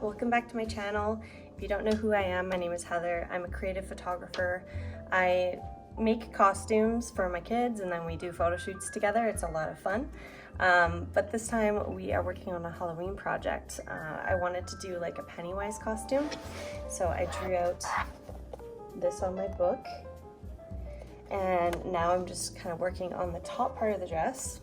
welcome back to my channel. If you don't know who I am, my name is Heather. I'm a creative photographer. I make costumes for my kids and then we do photo shoots together. It's a lot of fun. But this time we are working on a Halloween project. I wanted to do like a Pennywise costume. So I drew out this on my book. And now I'm just kind of working on the top part of the dress.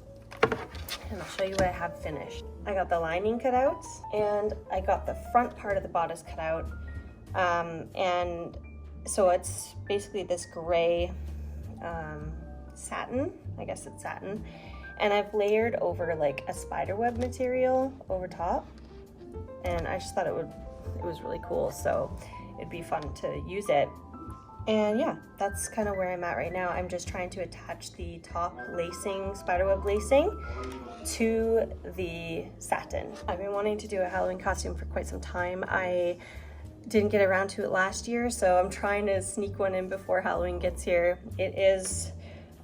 And I'll show you what I have finished. I got the lining cut out and I got the front part of the bodice cut out. And so it's basically this gray satin, I guess it's satin. And I've layered over like a spiderweb material over top. And I just thought it was really cool. So it'd be fun to use it. And yeah, that's kind of where I'm at right now. I'm just trying to attach the top lacing, spiderweb lacing, to the satin. I've been wanting to do a Halloween costume for quite some time. I didn't get around to it last year, so I'm trying to sneak one in before Halloween gets here. It is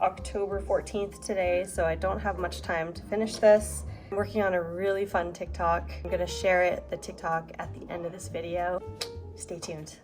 October 14th today, so I don't have much time to finish this. I'm working on a really fun TikTok. I'm gonna share the TikTok at the end of this video. Stay tuned.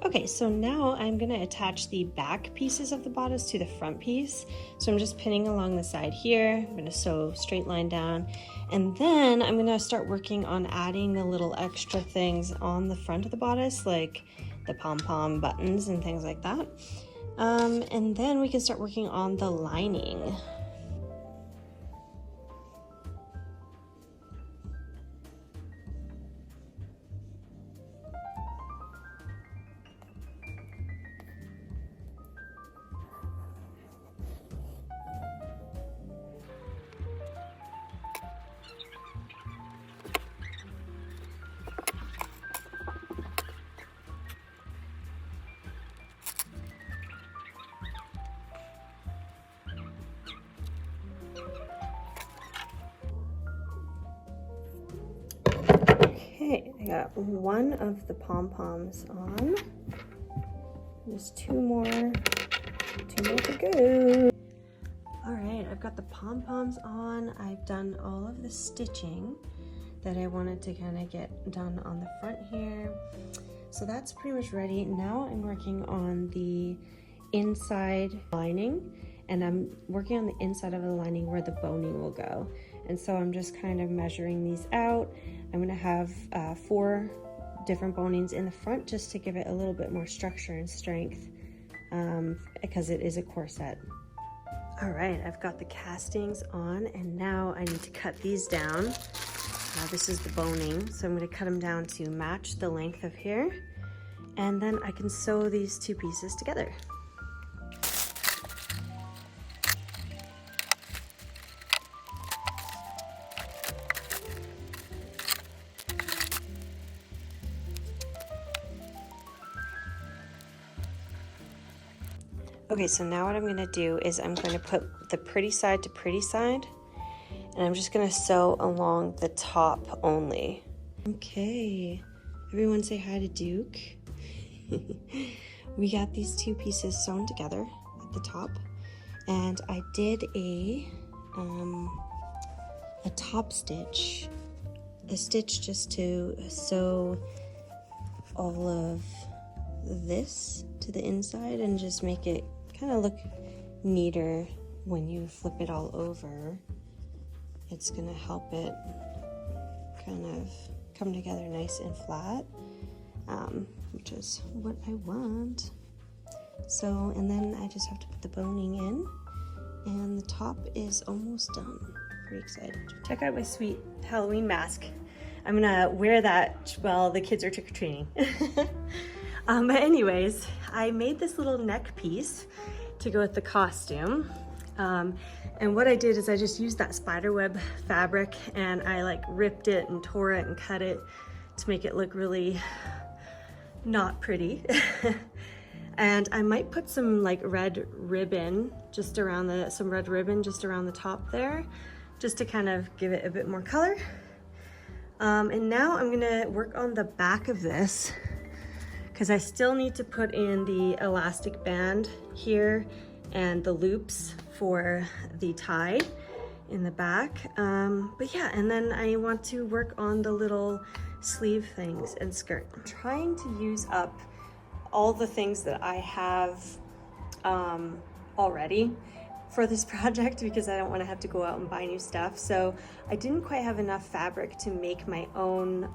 Okay, so now I'm gonna attach the back pieces of the bodice to the front piece. So I'm just pinning along the side here. I'm gonna sew straight line down. And then I'm gonna start working on adding the little extra things on the front of the bodice, like the pom-pom buttons and things like that. And then we can start working on the lining. Okay, I got one of the pom-poms on. There's two more to go. All right, I've got the pom-poms on. I've done all of the stitching that I wanted to kind of get done on the front here. So that's pretty much ready. Now I'm working on the inside lining, and I'm working on the inside of the lining where the boning will go. And so I'm just kind of measuring these out. I'm gonna have 4 different bonings in the front just to give it a little bit more structure and strength because it is a corset. All right, I've got the castings on and now I need to cut these down. This is the boning, so I'm gonna cut them down to match the length of here. And then I can sew these 2 pieces together. Okay, so now what I'm gonna do is I'm gonna put the pretty side to pretty side, and I'm just gonna sew along the top only. Okay, everyone say hi to Duke. We got these 2 pieces sewn together at the top, and I did a top stitch, a stitch just to sew all of this to the inside and just make it kind of look neater when you flip it all over. It's gonna help it kind of come together nice and flat, which is what I want. So, and then I just have to put the boning in, and the top is almost done. Pretty excited. Check out my sweet Halloween mask. I'm gonna wear that while the kids are trick-or-treating. But anyways, I made this little neck piece to go with the costume. And what I did is I just used that spiderweb fabric and I like ripped it and tore it and cut it to make it look really not pretty. And I might put some like red ribbon just around the top there, just to kind of give it a bit more color. And now I'm gonna work on the back of this because I still need to put in the elastic band here and the loops for the tie in the back. But yeah, and then I want to work on the little sleeve things and skirt. I'm trying to use up all the things that I have already for this project because I don't want to have to go out and buy new stuff. So I didn't quite have enough fabric to make my own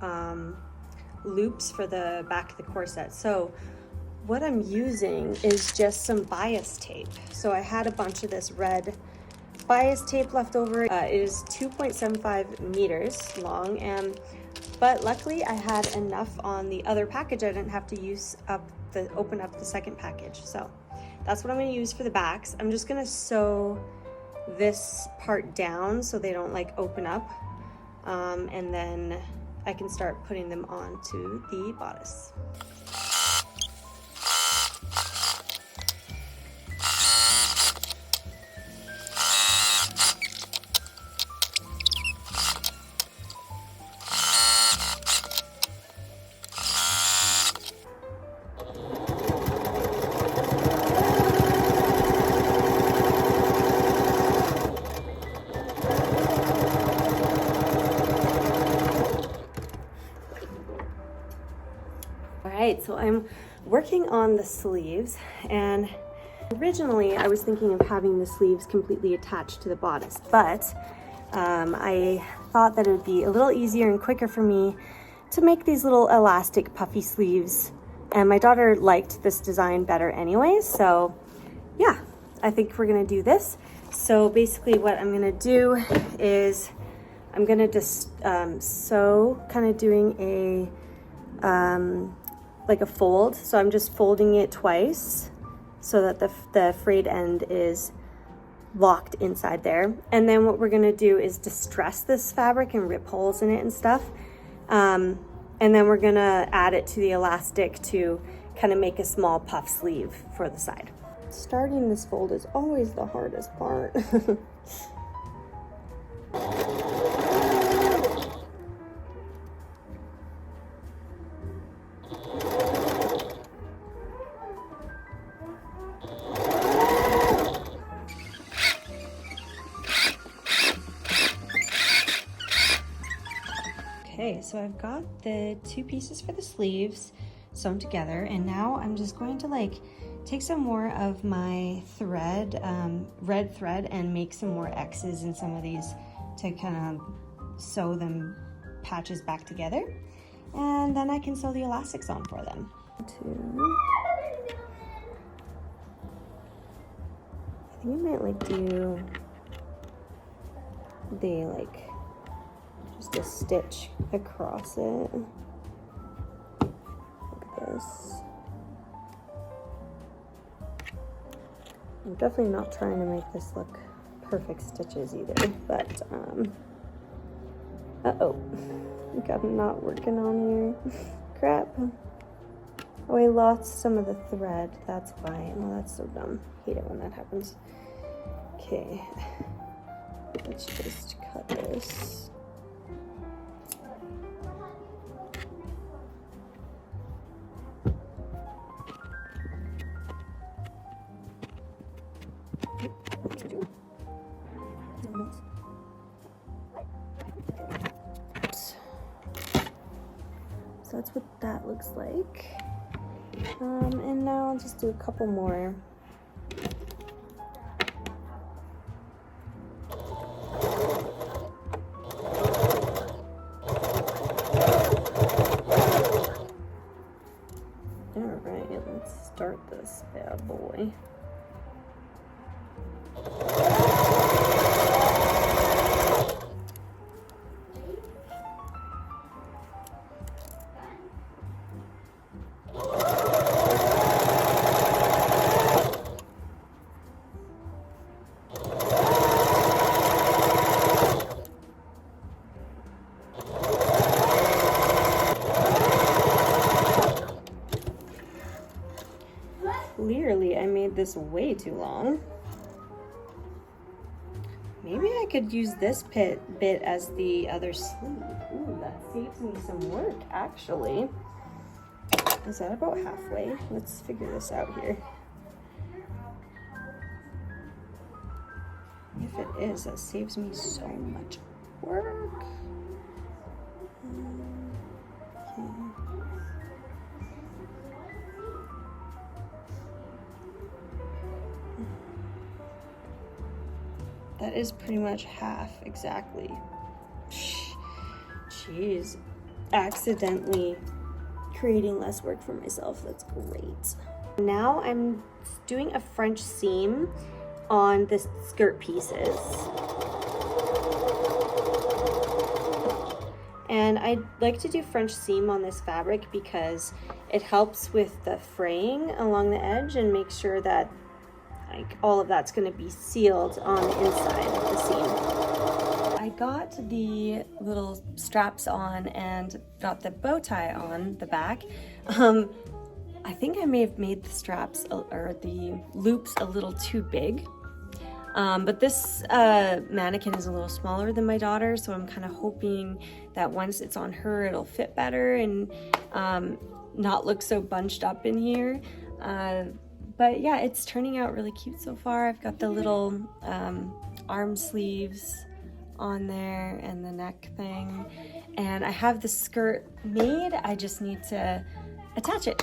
loops for the back of the corset. So what I'm using is just some bias tape. So I had a bunch of this red bias tape left over. It is 2.75 meters long, but luckily I had enough on the other package. I didn't have to open up the second package. So that's what I'm gonna use for the backs. I'm just gonna sew this part down so they don't like open up, and then I can start putting them onto the bodice. Alright, so I'm working on the sleeves, and originally I was thinking of having the sleeves completely attached to the bodice, but I thought that it would be a little easier and quicker for me to make these little elastic puffy sleeves, and my daughter liked this design better anyways, so yeah, I think we're gonna do this. So basically what I'm gonna do is I'm gonna just sew, kind of doing a like a fold. So I'm just folding it twice so that the frayed end is locked inside there. And then what we're gonna do is distress this fabric and rip holes in it and stuff. And then we're gonna add it to the elastic to kind of make a small puff sleeve for the side. Starting this fold is always the hardest part. Okay, so I've got the two pieces for the sleeves sewn together, and now I'm just going to like take some more of my thread, red thread, and make some more X's in some of these to kind of sew them patches back together, and then I can sew the elastics on for them. I think I might like do just a stitch across it like this. I'm definitely not trying to make this look perfect stitches either, but uh-oh, got a knot working on here. Crap. Oh, I lost some of the thread, that's why. Oh, that's so dumb. Hate it when that happens. Okay, let's just cut this. So that's what that looks like. And now I'll just do a couple more. Alright, let's start this bad boy. Clearly, I made this way too long. Maybe I could use this bit as the other sleeve. Ooh, that saves me some work, actually. Is that about halfway? Let's figure this out here. If it is, that saves me so much work. Okay. That is pretty much half, exactly. Jeez. Accidentally creating less work for myself. That's great. Now I'm doing a French seam on the skirt pieces. And I like to do French seam on this fabric because it helps with the fraying along the edge and make sure that like all of that's going to be sealed on the inside of the seam. I got the little straps on and got the bow tie on the back. I think I may have made the straps or the loops a little too big. But this mannequin is a little smaller than my daughter, so I'm kind of hoping that once it's on her, it'll fit better and not look so bunched up in here. But yeah, it's turning out really cute so far. I've got the little arm sleeves on there and the neck thing. And I have the skirt made. I just need to attach it.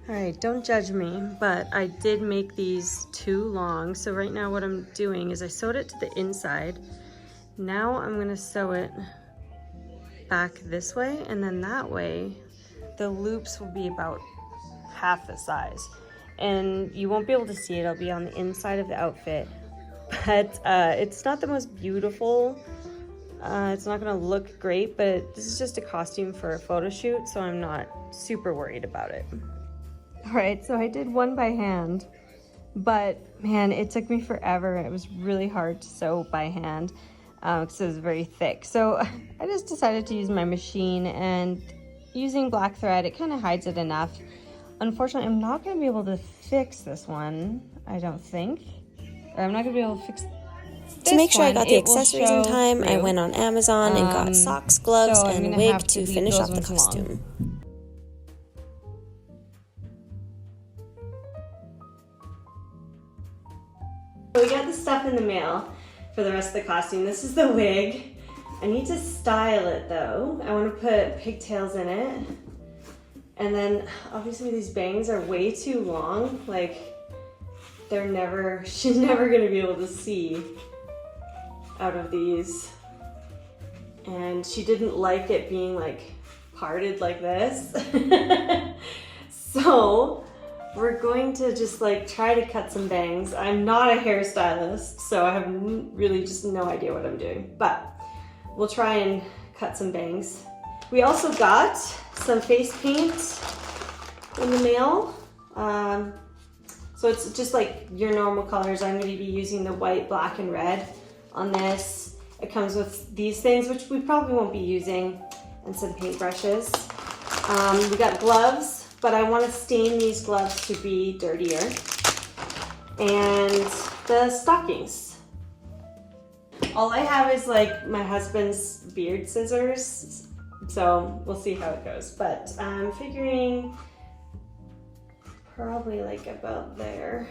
All right, don't judge me, but I did make these too long. So right now what I'm doing is I sewed it to the inside. Now I'm gonna sew it back this way, and then that way the loops will be about half the size. And you won't be able to see it, it'll be on the inside of the outfit. But it's not the most beautiful. It's not gonna look great, but this is just a costume for a photo shoot, so I'm not super worried about it. All right, so I did one by hand, but man, it took me forever. It was really hard to sew by hand because it was very thick. So I just decided to use my machine, and using black thread, it kind of hides it enough. Unfortunately, I'm not gonna be able to fix this one, I don't think. Or I'm not gonna be able to fix to make sure I got the accessories in time, I went on Amazon and got socks, gloves, and wig to finish off the costume. So we got the stuff in the mail for the rest of the costume. This is the wig. I need to style it though. I want to put pigtails in it. And then obviously these bangs are way too long. Like she's never gonna be able to see out of these. And she didn't like it being like parted like this. So we're going to just like try to cut some bangs. I'm not a hairstylist, so I have really just no idea what I'm doing, but we'll try and cut some bangs. We also got some face paint in the mail. So it's just like your normal colors. I'm going to be using the white, black, and red on this. It comes with these things, which we probably won't be using, and some paintbrushes. We got gloves, but I want to stain these gloves to be dirtier. And the stockings. All I have is like my husband's beard scissors, so we'll see how it goes. But I'm figuring probably like about there.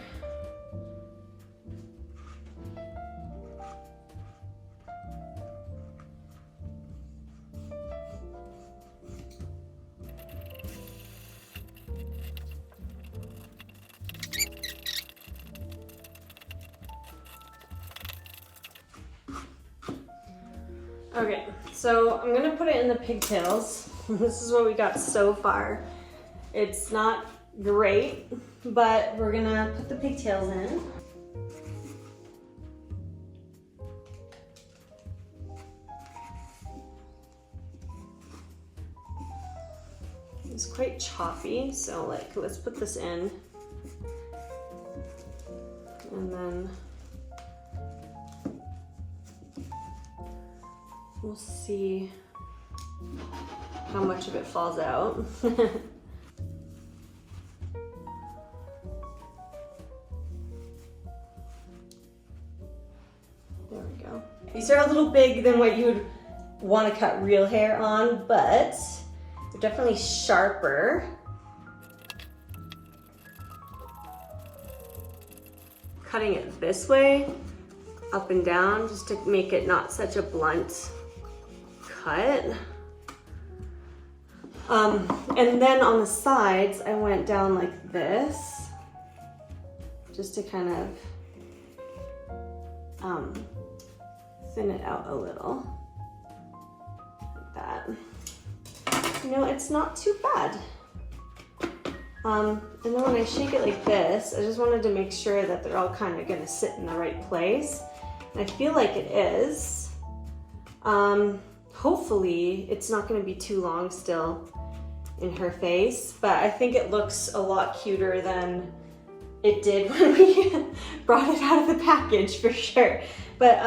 Okay, so I'm gonna put it in the pigtails. This is what we got so far. It's not great, but we're gonna put the pigtails in. It's quite choppy, so like let's put this in. And then we'll see how much of it falls out. These are a little big than what you would want to cut real hair on, but they're definitely sharper. Cutting it this way, up and down, just to make it not such a blunt cut. And then on the sides, I went down like this, just to kind of thin it out a little, like that. You know, it's not too bad. And then when I shake it like this, I just wanted to make sure that they're all kind of gonna sit in the right place. And I feel like it is. Hopefully it's not gonna be too long still in her face, but I think it looks a lot cuter than it did when we brought it out of the package, for sure. But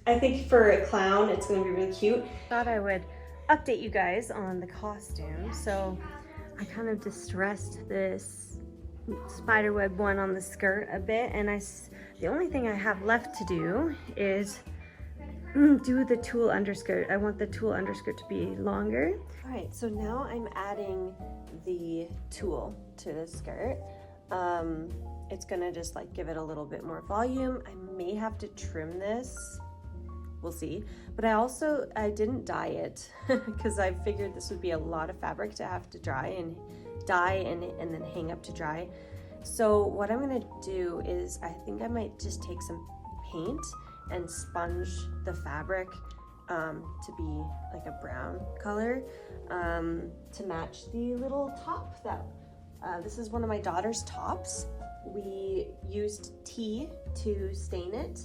I think for a clown, it's gonna be really cute. Thought I would update you guys on the costume. So I kind of distressed this spiderweb one on the skirt a bit, and the only thing I have left to do is do the tulle underskirt. I want the tulle underskirt to be longer. All right, so now I'm adding the tulle to the skirt. It's gonna just like give it a little bit more volume. I may have to trim this, we'll see. But I didn't dye it because I figured this would be a lot of fabric to have to dye and then hang up to dry. So what I'm gonna do is I think I might just take some paint and sponge the fabric to be like a brown color to match the little top that this is one of my daughter's tops. We used tea to stain it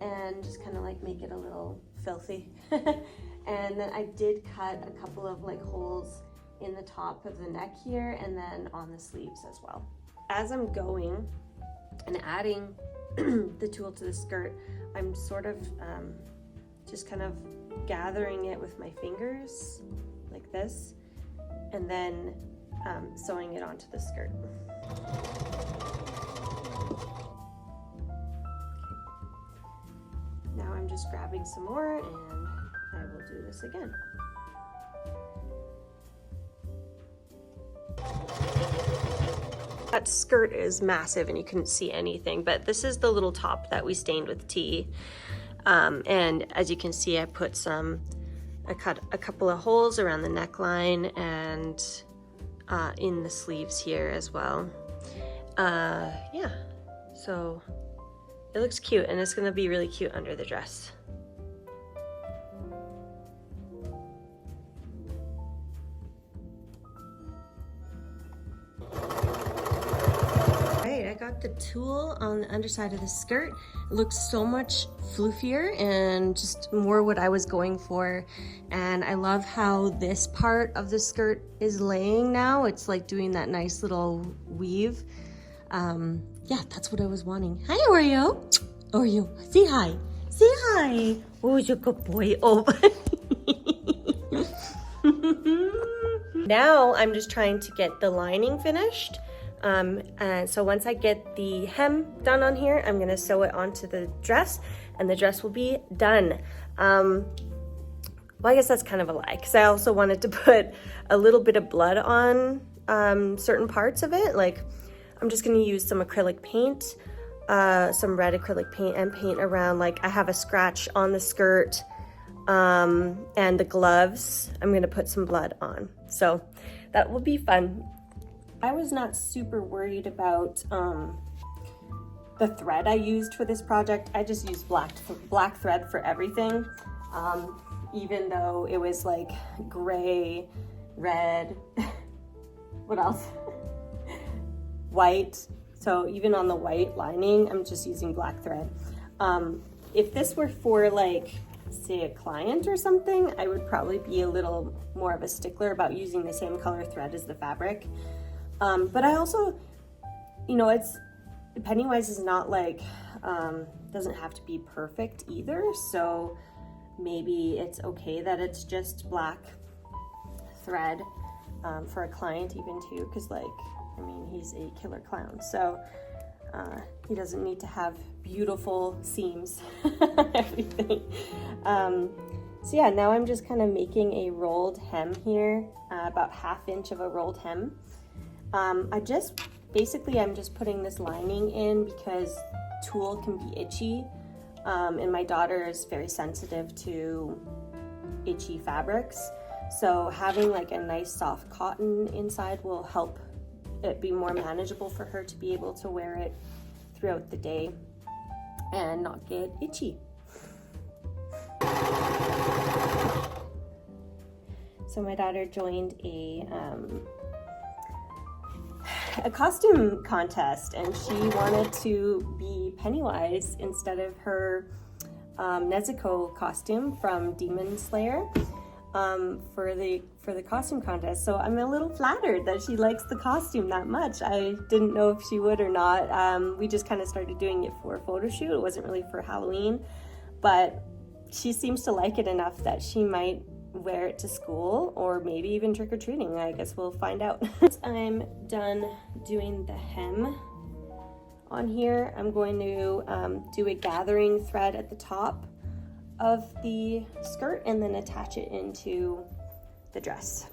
and just kind of like make it a little filthy. And then I did cut a couple of like holes in the top of the neck here and then on the sleeves as well. As I'm going and adding the tulle to the skirt, I'm sort of just kind of gathering it with my fingers like this and then sewing it onto the skirt. Now I'm just grabbing some more and I will do this again. That skirt is massive and you couldn't see anything, but this is the little top that we stained with tea. And as you can see, I cut a couple of holes around the neckline and in the sleeves here as well. Yeah, so it looks cute and it's gonna be really cute under the dress. I got the tulle on the underside of the skirt. It looks so much floofier and just more what I was going for. And I love how this part of the skirt is laying now. It's like doing that nice little weave. Yeah, that's what I was wanting. Hi, Oreo. Oreo, say hi. Say hi. Oh, you're a good boy. Oh. Now I'm just trying to get the lining finished. And so once I get the hem done on here, I'm gonna sew it onto the dress and the dress will be done. Well, I guess that's kind of a lie because I also wanted to put a little bit of blood on certain parts of it. Like I'm just gonna use some acrylic paint, some red acrylic paint and paint around, like I have a scratch on the skirt and the gloves. I'm gonna put some blood on. So that will be fun. I was not super worried about the thread I used for this project. I just used black thread for everything, even though it was like gray, red, what else? White. So even on the white lining, I'm just using black thread. If this were for like, say a client or something, I would probably be a little more of a stickler about using the same color thread as the fabric. But I also, you know, Pennywise is not like, doesn't have to be perfect either. So maybe it's okay that it's just black thread for a client even too, because like, I mean, he's a killer clown. So He doesn't need to have beautiful seams, everything. So yeah, now I'm just kind of making a rolled hem here, about 1/2 inch of a rolled hem. I'm just putting this lining in because tulle can be itchy, and my daughter is very sensitive to itchy fabrics. So having like a nice soft cotton inside will help it be more manageable for her to be able to wear it throughout the day and not get itchy. So my daughter joined a costume contest, and she wanted to be Pennywise instead of her Nezuko costume from Demon Slayer for the costume contest. So I'm a little flattered that she likes the costume that much. I didn't know if she would or not. We just kind of started doing it for a photo shoot. It wasn't really for Halloween, but she seems to like it enough that she might wear it to school or maybe even trick-or-treating. I guess we'll find out. Once I'm done doing the hem on here, I'm going to do a gathering thread at the top of the skirt and then attach it into the dress.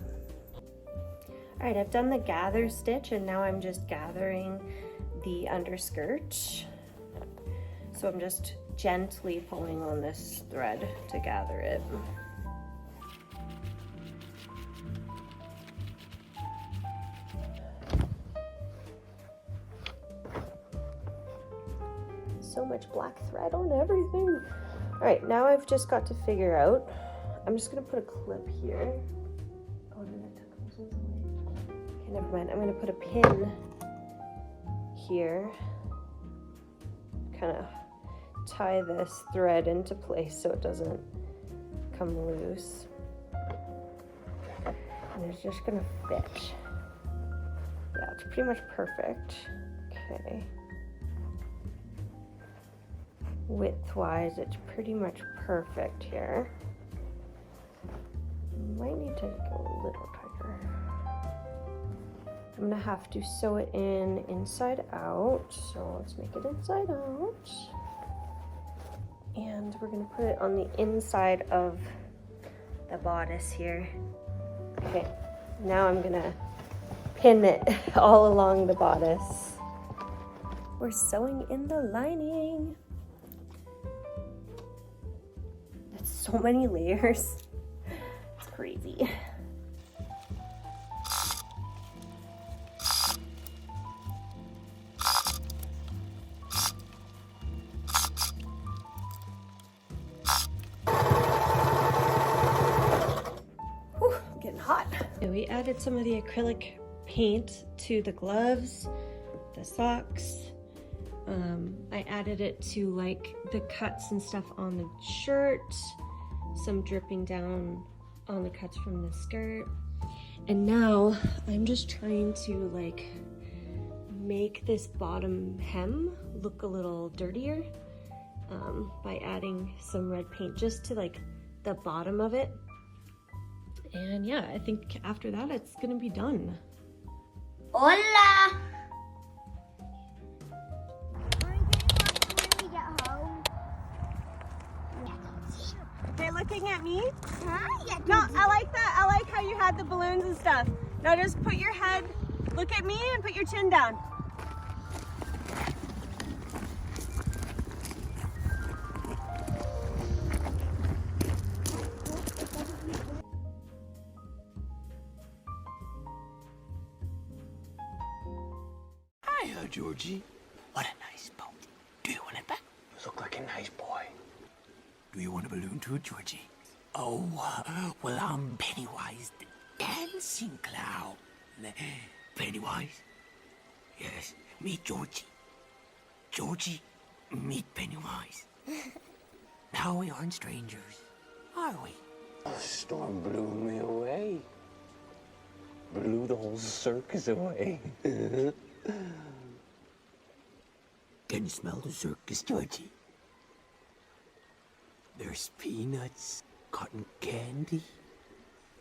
All right, I've done the gather stitch and now I'm just gathering the underskirt. So I'm just gently pulling on this thread to gather it. So much black thread on everything. All right, now I've just got to figure out, I'm just gonna put a clip here. Oh, no, that took those ones away. Okay, never mind. I'm gonna put a pin here, kind of tie this thread into place so it doesn't come loose. And it's just gonna fit. Yeah, it's pretty much perfect. Okay. Width-wise, it's pretty much perfect here. Might need to go a little tighter. I'm gonna have to sew it in inside out, so let's make it inside out. And we're gonna put it on the inside of the bodice here. Okay, now I'm gonna pin it all along the bodice. We're sewing in the lining. That's so many layers. It's crazy. Whew, getting hot. We added some of the acrylic paint to the gloves, the socks. I added it to like the cuts and stuff on the shirt, some dripping down on the cuts from the skirt. And now I'm just trying to like make this bottom hem look a little dirtier by adding some red paint just to like the bottom of it. And yeah, I think after that it's gonna be done. Hola! They're looking at me? Huh? Yeah, No, I like that. I like how you had the balloons and stuff. Now just put your head, look at me and put your chin down. Hiya, Georgie. What a nice boat. Do you want it back? You look like a nice boy. Do you want a balloon too, Georgie? Oh, well, I'm Pennywise, the dancing clown. Pennywise? Yes, meet Georgie. Georgie, meet Pennywise. Now we aren't strangers, are we? The storm blew me away. Blew the whole circus away. Can you smell the circus, Georgie? There's peanuts, cotton candy,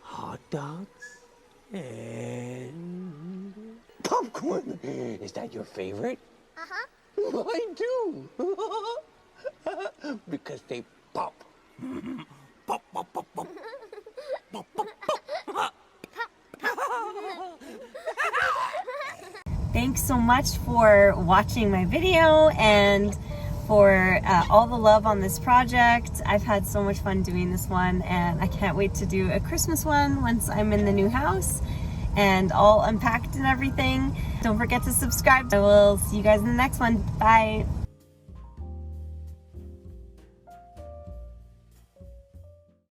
hot dogs, and Popcorn! Is that your favorite? Uh-huh. I do. Because they pop. Pop, pop, pop, pop. Pop, pop, pop. Thanks so much for watching my video and for all the love on this project. I've had so much fun doing this one, and I can't wait to do a Christmas one once I'm in the new house and all unpacked and everything. Don't forget to subscribe. I will see you guys in the next one. Bye.